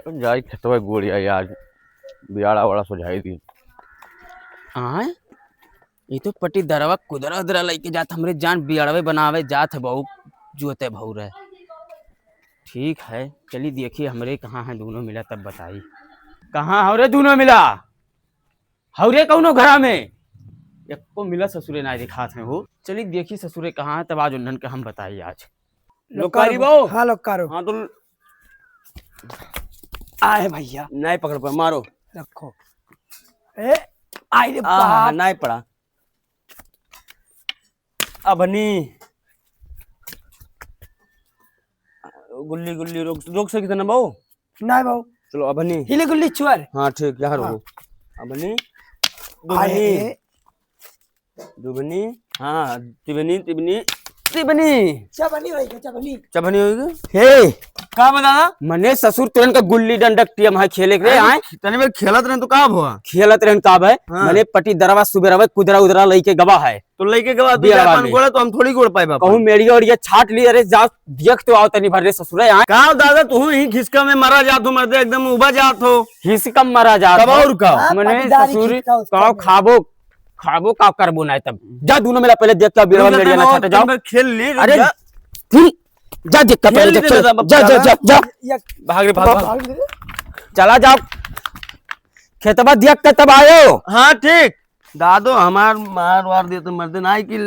जाई खेतवा गोड़िया यार बियाड़ा वाड़ा सुझाई दी। आय ये तो पट्टी दरवा कुदरा उदरा लेके जात हमरे जान बियाड़वे बनावे जात है बहु जोते बहु रहे। ठीक है चली देखिए हमरे कहाँ है दोनों मिला तब बताई। कहाँ हवरे दोनों मिला हवरे कौनो घरा में एक को मिला ससुरे ना दिखात है वो। चली देखी ससुरे कहाँ है तब आज उन्हन के हम बताई आज। लोकारी बहु हाँ लोकारो हाँ तो आए भैया नहीं पकड़ पा मारो। रखो। ए आई रे हाँ बाप नहीं पड़ा अबनी गुल्ली गुल्ली रोक रोक सकी ना बहु। नहीं बाबू चलो अबनी हिले गुल्ली चुअर हाँ ठीक यहाँ हाँ। रुको अबनी आए दुबनी दुबनी हाँ तिबनी तिबनी तिबनी चबनी होई के चबनी चबनी होगी हे का बताना मने ससुर तुरंत का गुल्ली डंडक टीम है खेले के आए तने में खेलत रहे तो का हुआ खेलत रहे काब है हाँ। मने पटी दरवा सुबेरवा कुदरा उदरा लेके गवा है तो लेके गवा बियाह गोड़ा तो हम थोड़ी गोड़ पाए बाप कहूं मेरी और ये छाट ली अरे जा देख तो आओ तनी भर रे ससुर आए का दादा तू ही खिसका में मरा जात हो मरदे एकदम उबा जात हो खिसका मरा जात कब और का मने ससुर का खाबो खाबो का करबो ना तब जा दोनों मिला पहले देख के बिरवा मेरी ना छट जाओ खेल ली अरे फिर जा देख के पहले देख जा जा जा जा भाग रे भाग चला जाओ खेतबा देख के तब आयो हाँ ठीक दादो हमार मार वार दे तो मर्दे ना कि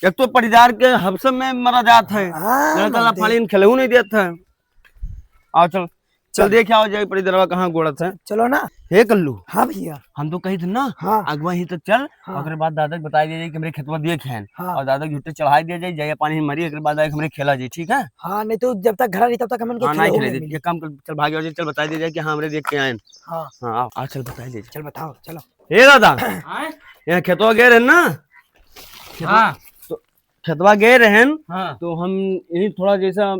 एक तो परिवार के हबसम में मरा जात है लड़का ला फालिन खेलऊ नहीं देता है। आओ चल चल देख आओ जाए पड़ी दरवा कहाँ गोड़त है चलो ना हे कल्लू हाँ भैया हम तो कही थे ना हाँ अगवा ही तो चल हाँ। ओकरे बाद दादा के बता दिया जाए कि हमरे खेतवा देख हैं हाँ। और दादा के झुट्टे चढ़ाई दिया जाए जाए पानी मरी ओकरे बाद हमरे खेला जाए ठीक है हाँ नहीं तो जब तक घर नहीं तब तक हमन हाँ के नहीं खेले खेले दे ये काम कर चल भाग जाओ चल बता दिया जाए कि हाँ हमरे देख के आए हाँ हाँ आओ आ चल बता दीजिए चल बताओ चलो हे दादा यहाँ खेतवा गए रहे ना हाँ तो खेतवा गए रहे तो हम यही थोड़ा जैसा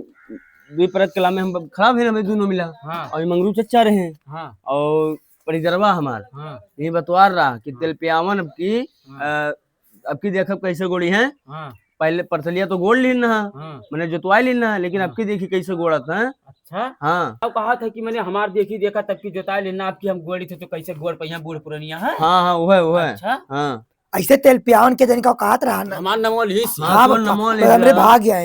दुई परत कला में हम खराब है हमें दोनों मिला और मंगरू चच्चा रहे और परिजरवा हमार ये बतवार रहा कि तेल पियावन अब की देखब कैसे गोड़ी है पहले परसलिया तो गोड़ लीन ना मैंने जोतवाई लीन ना लेकिन अब की देखी कैसे गोड़त है। अच्छा हाँ अब कहा था कि मैंने हमार देखी देखा तब की जोताई लेना आपकी हम गोड़ी थे तो कैसे गोड़ पहिया बूढ़ पुरानिया है हाँ हाँ वो है अच्छा हाँ ऐसे तेल पियावन के दिन का कहत रहा ना हमार नमोल ही हाँ हमरे भाग गया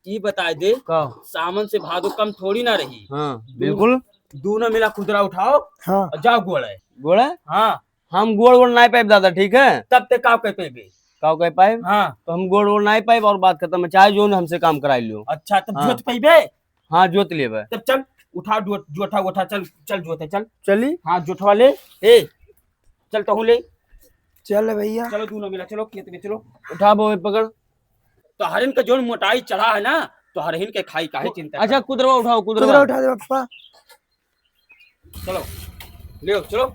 ये बता दे सामन से भादो कम थोड़ी ना रही हाँ बिल्कुल दोनों मिला खुदरा उठाओ हाँ जाओ गोड़ है हाँ हम गोड़ नहीं पाइप दादा ठीक है तब तक काव कह पे काव कह पाइप हाँ तो हम गोड़ नहीं पाइप और बात खत्म है चाहे जो हमसे काम कराई लियो अच्छा तब जोत पाइबे हाँ जोत लेबे तब चल उठा जोठा उठा चल चल जोते चल चली हाँ जोठवा ले ए चल तो ले चल भैया चलो दोनों मिला चलो खेत में चलो उठा बो पकड़ तो हरिन का जो मोटाई चढ़ा है ना तो हरिन के खाई काहे चिंता अच्छा कुदरवा उठाओ कुदरा उठा दे पापा चलो ले चलो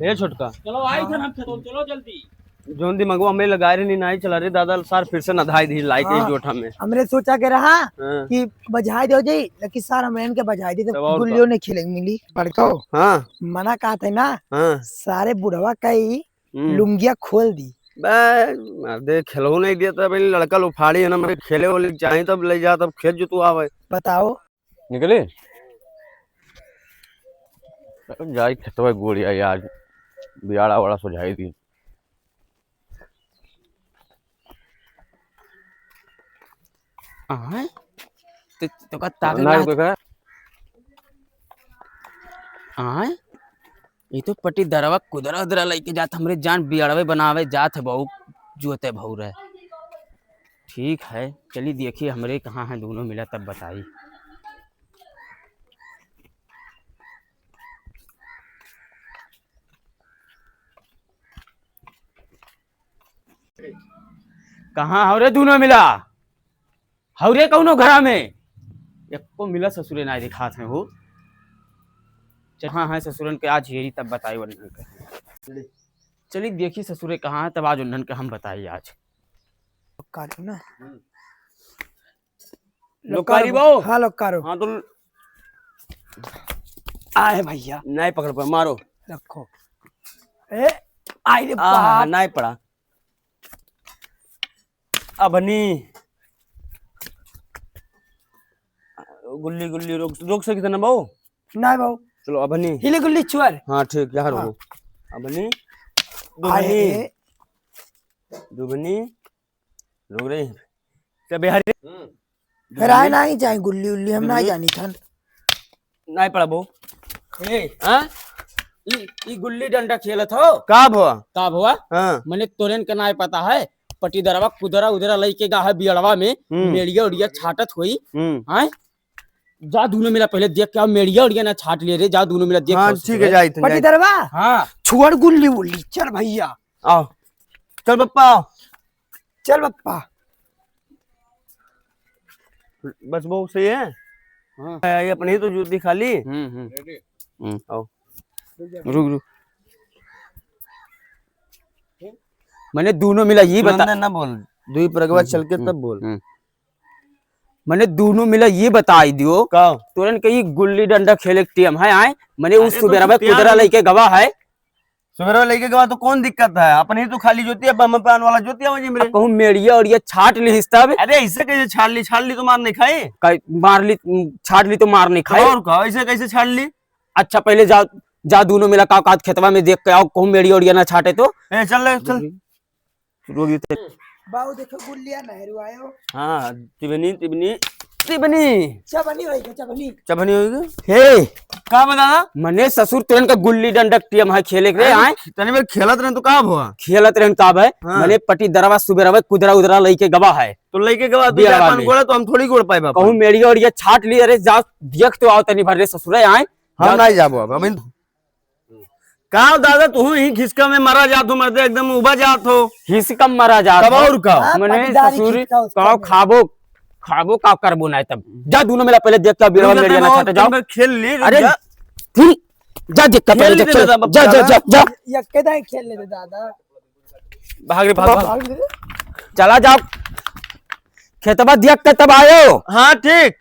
ये छोटका चलो आई थे हम खेतों चलो जल्दी जोन दी मगवा में लगा रहे नहीं चला रे दादा सार फिर से नधाई दी लाइक हाँ। जोठा में हमरे सोचा के रहा हाँ। कि बजाई दो जी लेकिन सार हमरे के बजाई दी तो गुल्लियों ने खेलेंगे मिली पड़को हाँ मना कहा था ना हाँ। सारे बुढ़वा कई लुंगिया खोल दी दे खेलो नहीं दिया था भाई लड़का उफाड़ी है ना मेरे खेले वाले चाहे तब ले जा तब खेत जो तू आवे बताओ निकले जाई खेतवा गोड़िया यार बियाड़ा वाड़ा सुझाई दी। तो का ताकत ये तो पट्टी दरवा कुदरा उदरा लेके जात हमरे जान बियाड़वे बनावे जात है बहु जोते बहु रहे। ठीक है चली देखिए हमरे कहाँ है दोनों मिला तब बताई। कहाँ हवरे दोनों मिला हवरे कौनो घरा में एक को मिला ससुरे ना दिखात है वो। हाँ है ससुरन के आज यही तब बताई उन्हन के चली देखी ससुरे कहाँ है तब आज उन्हन के हम बताई आज। ना लोकारी बहु हाँ लोकारो हाँ तो आए भैया नहीं पकड़ पा मारो रखो। ए आई रे बाप नहीं पड़ा अबनी गुल्ली गुल्ली रोक सकी था ना बहु। ना भाऊ चलो अब नहीं। हिले गुल्ली चुअर हाँ ठीक यार वो अब नहीं आए दुबनी रुक रही क्या बिहारी फिर आए ना ही जाए गुल्ली उल्ली हम ना जानी थन नहीं पड़ा बो ए हाँ ई गुल्ली डंडा खेलत हो कब हुआ का भवा हाँ मने तोरेन के नाय पता है पटी दरवा कुदरा उदरा लई के गा है बियड़वा में मेड़िया उड़िया छाटत होई हैं जा दोनों मिला पहले देख के आओ मेड़िया उड़िया ना छाट ले रे जा दोनों मिला देख हाँ ठीक है जाई पटी दरवा हाँ छुअर गुल्ली उल्ली चल भैया आओ चल पप्पा आओ चल बप्पा बस वो सही है हाँ। ये अपनी ही तो जूती खाली आओ रुक रुक मैंने दोनों मिला ये बता अंदर ना बोल दुई प्रगवा चल के तब बोल मैंने दोनों मिला ये बताई दियो का तोरन कहीं गुल्ली डंडा खेले के टीम है आए मैंने उस अरे तो सुबेरा में तैयार कुदरा नहीं। लई के गवा है सुबह लेके गवा तो कौन दिक्कत है अपनी तो खाली जोती है बम पान वाला जोती है मुझे मेरे कहूँ मेड़िया उड़िया छाट ली तब अरे ऐसे कैसे छाड़ ली तो मार नहीं खाई मार ली छाट ली तो मार नहीं खाए और का ऐसे कैसे छाड़ ली अच्छा पहले जा जा दोनों मिला का खेतवा में देख के आओ कहूँ मेड़िया उड़िया ना छाटे तो ए चल रोगी थे बाऊ देखो गुल्लिया नहरू आयो हाँ तिबनी तिबनी तिबनी चबनी होई के चबनी चबनी होगी हे का बताना मने ससुर तोरन का गुल्ली डंडक टीम है खेले के आए तने में खेलत रहे तो का हुआ खेलत रहन काब है हाँ। मने पटी दरवा सुबेरवा कुदरा उदरा लई के गवा है तो लेके गवा बिया दो में। गोड़ा तो हम थोड़ी गोड़ पाए बापा कहूँ मेड़िया उड़िया छाट ली अरे जा देख तो आओ तनी भर रे ससुरे आए हम नहीं जाबो अब अभी का दादा तू ही खिसका में मरा जात हो मरते एकदम उबा जात हो हिस कम मरा जा कब और का हाँ, मने पटीदारी ससुर खींचता उसका कहो में। खाबो खाबो का करबो ना तब जा दोनों मिला पहले देख के बिरवा मेड़िया ना छाटे जाओ खेल ली अरे फिर जा देख के पहले खेल देख ली जा दादा, जा जा जा यक्के दाई खेल ले दादा भाग रे भाग भाग ले। चला जाओ खेतबा देख के तब आयो हाँ ठीक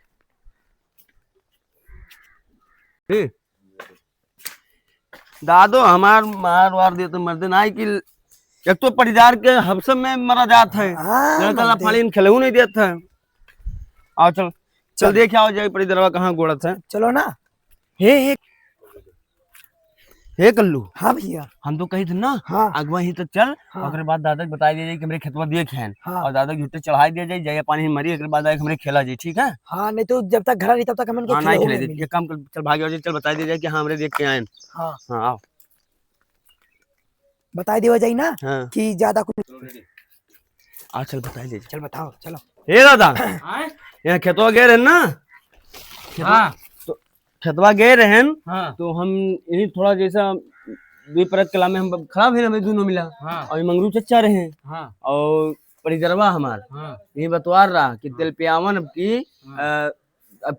दादो हमार मार वार दे तो मर्दे ना कि एक तो परिवार के हबसम में मरा जात है हाँ, लड़का मर्दे। फालिन खेलू नहीं देता है आओ चल चल देख आओ जाए परिदरवा कहाँ गोड़त है चलो ना हे कल्लू हाँ भैया हम तो कही थे ना हाँ अगवा ही तो चल हाँ। ओकरे बाद दादा के बता दिया जाए कि मेरे खेतवा देख हैं हाँ। और दादा के झुट्टे चढ़ाई दिया जाए जाए पानी में मरी ओकरे बाद आके हमरे खेला जाए ठीक है हाँ नहीं तो जब तक घर नहीं तब तक हम हाँ नहीं खेले खेले दे ये काम कर चल भाग जाओ चल बता दिया जाए कि हाँ हमरे देख के आए हाँ हाँ आओ बता दिया जाए ना हाँ कि ज्यादा कुछ आ चल बता दीजिए चल बताओ चलो हे दादा यहाँ खेतवा गए रहन ना हाँ तो खेतवा गए रहन हाँ तो हम यही थोड़ा जैसा दुई परत कला में हम खड़ा भी हमें दोनों मिला हाँ और ये मंगरू चच्चा रहे हाँ और परिजरवा हमार हाँ ये बतवार रहा कि तेल पियावन अब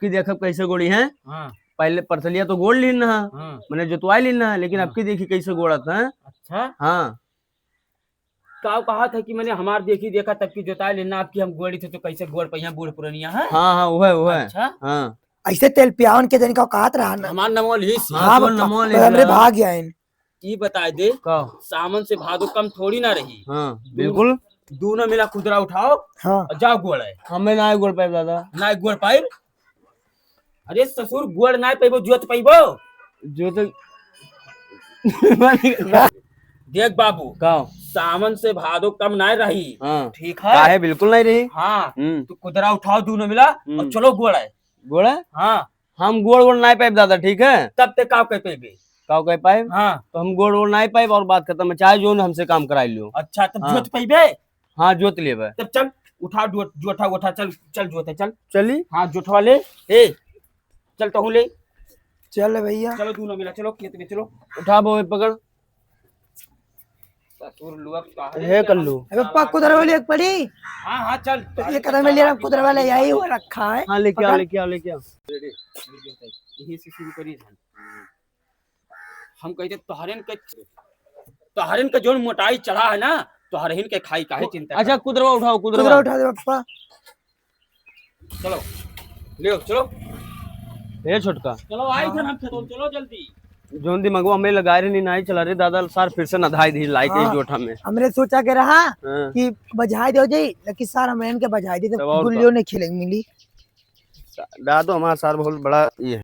की देखब कैसे गोड़ी है हाँ पहले परसलिया तो गोड़ लीन ना हाँ मैंने जोतवाई लीन ना लेकिन अब की देखी कैसे गोड़त है अच्छा हाँ का कहा था कि मैंने हमार देखी देखा तब की जोताई लेना आपकी हम गोड़ी थे तो कैसे गोड़ पहिया बूढ़ पुरानिया है हाँ हाँ वो है अच्छा हाँ ऐसे तेल पियावन के दिन का औकात रहा ना हमार नमोल ही हाँ, हाँ तो नमो ले तो हमरे लिया। भाग गया इन ये बता दे का सावन से भादो कम थोड़ी ना रही हाँ बिल्कुल दोनों मिला खुदरा उठाओ हाँ और जाओ गोड़ है हमें ना गोड़ पाए दादा ना गोड़ पाइब अरे ससुर गोड़ ना पाइबो जोत पाइबो जो तो देख बाबू का सावन से भादो कम ना रही हाँ ठीक का है है बिल्कुल नहीं रही हाँ तो खुदरा उठाओ दोनों मिला और चलो गोड़ है गोड़ है हाँ हम गोड़ वोड़ नहीं पाए दादा ठीक है तब तक का कह पेबे का कह पाए हाँ तो हम गोड़ वोड़ नहीं पाए और बात खत्म है चाहे जो न हमसे काम कराई लियो अच्छा तब हाँ। जोत पाइबे हाँ जोत लेबे तब चल उठा जोठा गोठा चल चल जोते चल चली हाँ जोठवा ले ए चल तो ले चल भैया चलो दोनों मिला चलो खेत में चलो उठा बो पकड़ ससुर लुआ कहा हे कल्लू अबे पप्पा कुदर वाली एक पड़ी हाँ हाँ चल तो ये कदम में लिया कुदर वाले यही हुआ रखा है हाँ लेके आओ लेके आओ लेके आओ यही से शुरू करी हम कहते तोहरन का जोन मोटाई चढ़ा है ना तोहरहिन के खाई काहे चिंता अच्छा कुदरवा उठाओ कुदरा कुदरवा उठा दे पप्पा चलो ले चलो हे छोटका चलो आई थे हम खेतों चलो जल्दी जोन दी मगवा हमें लगा रहे नहीं चला रहे दादा सार फिर से नधाई दी लाई के हाँ। जोठा में हमने सोचा के रहा हाँ। कि बजाई दो जाई लेकिन सार हम इनके बजाई दी तब तो और गुल्लियों ने खेलेंगे मिली दादो हमारा सार बहुत बड़ा ये है